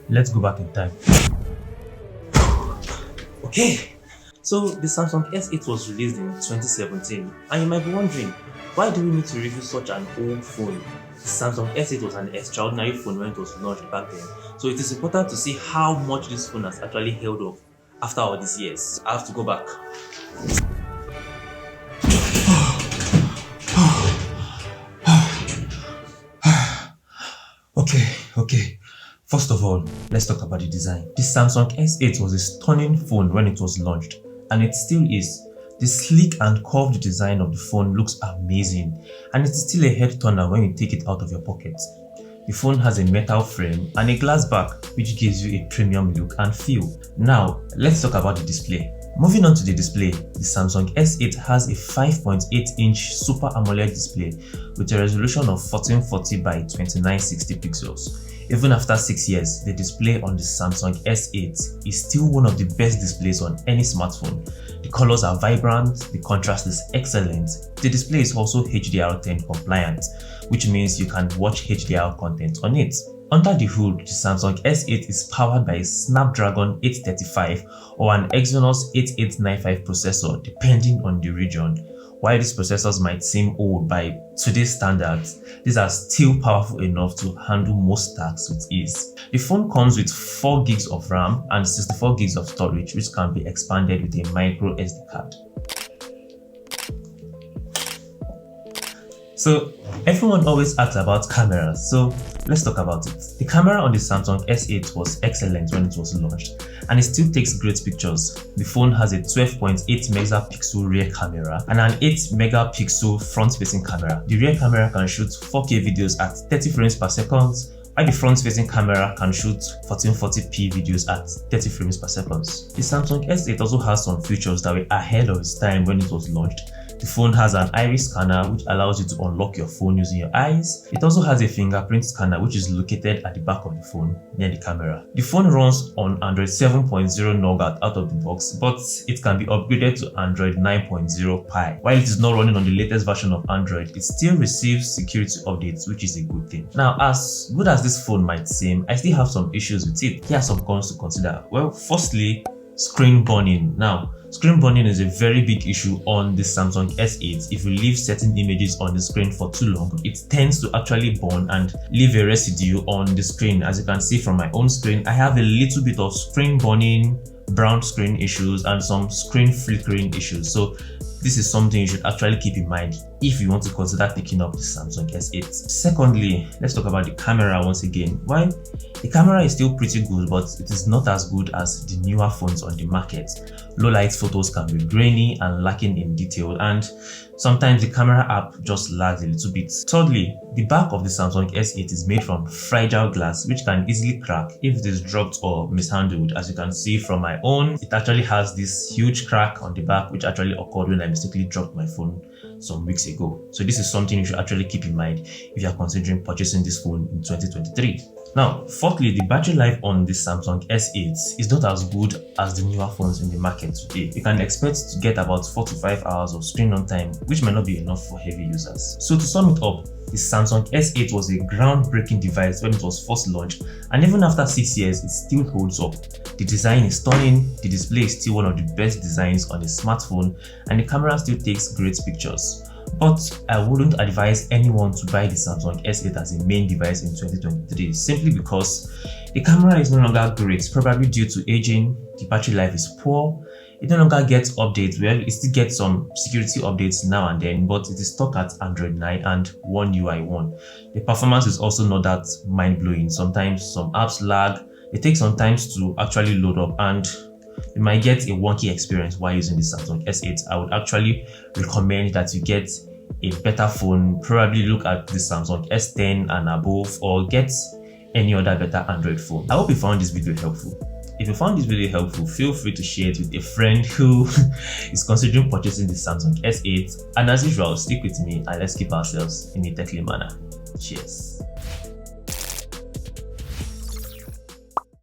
Let's go back in time. Okay, so the Samsung S8 was released in 2017, and you might be wondering, why do we need to review such an old phone? The Samsung S8 was an extraordinary phone when it was launched back then, so it is important to see how much this phone has actually held up after all these years. I have to go back. Okay. First of all, let's talk about the design. The Samsung S8 was a stunning phone when it was launched, and it still is. The sleek and curved design of the phone looks amazing, and it is still a head turner when you take it out of your pocket. The phone has a metal frame and a glass back, which gives you a premium look and feel. Now, let's talk about the display. Moving on to the display, the Samsung S8 has a 5.8-inch Super AMOLED display with a resolution of 1440 by 2960 pixels. Even after 6 years, the display on the Samsung S8 is still one of the best displays on any smartphone. The colors are vibrant, the contrast is excellent. The display is also HDR10 compliant, which means you can watch HDR content on it. Under the hood, the Samsung S8 is powered by a SnapDragon 835 or an Exynos 8895 processor depending on the region. While these processors might seem old by today's standards, these are still powerful enough to handle most tasks with ease. The phone comes with 4 gigs of RAM and 64 gigs of storage, which can be expanded with a micro SD card. So everyone always asks about cameras, so let's talk about it. The camera on the Samsung S8 was excellent when it was launched, and it still takes great pictures. The phone has a 12.8 megapixel rear camera and an 8 megapixel front-facing camera. The rear camera can shoot 4K videos at 30 frames per second, while the front-facing camera can shoot 1440p videos at 30 frames per second. The Samsung S8 also has some features that were ahead of its time when it was launched. The phone has an iris scanner which allows you to unlock your phone using your eyes. It also has a fingerprint scanner which is located at the back of the phone near the camera. The phone runs on Android 7.0 Nougat out of the box, but it can be upgraded to Android 9.0 Pie. While it is not running on the latest version of Android, it still receives security updates, which is a good thing. Now, as good as this phone might seem, I still have some issues with it. Here are some cons to consider. Well, firstly, screen burning. Now, screen burning is a very big issue on the Samsung S8. If you leave certain images on the screen for too long, it tends to actually burn and leave a residue on the screen. As you can see from my own screen, I have a little bit of screen burning, brown screen issues, and some screen flickering issues. So this is something you should actually keep in mind if you want to consider picking up the Samsung S8. Secondly, let's talk about the camera once again. While the camera is still pretty good, but it is not as good as the newer phones on the market. Low light photos can be grainy and lacking in detail, and sometimes the camera app just lags a little bit. Thirdly, the back of the Samsung S8 is made from fragile glass which can easily crack if it is dropped or mishandled. As you can see from my own, it actually has this huge crack on the back which actually occurred when I mistakenly dropped my phone some weeks ago. So this is something you should actually keep in mind if you are considering purchasing this phone in 2023. Now, fourthly, the battery life on the Samsung S8 is not as good as the newer phones in the market today. You can expect to get about 4 to 5 hours of screen on time, which might not be enough for heavy users. So to sum it up, the Samsung S8 was a groundbreaking device when it was first launched, and even after 6 years, it still holds up. The design is stunning, the display is still one of the best designs on a smartphone, and the camera still takes great pictures. But I wouldn't advise anyone to buy the Samsung S8 as a main device in 2023 simply because the camera is no longer great, probably due to aging, the battery life is poor, it no longer gets updates. Well, it still gets some security updates now and then, but it is stuck at Android 9 and One UI 1. The performance is also not that mind-blowing. Sometimes some apps lag, it takes some time to actually load up, and you might get a wonky experience while using the Samsung S8. I would actually recommend that you get a better phone. Probably look at the Samsung S10 and above, or get any other better Android phone. I hope you found this video helpful. If you found this video helpful, feel free to share it with a friend who is considering purchasing the Samsung S8. And as usual, stick with me and let's keep ourselves in a techly manner. Cheers.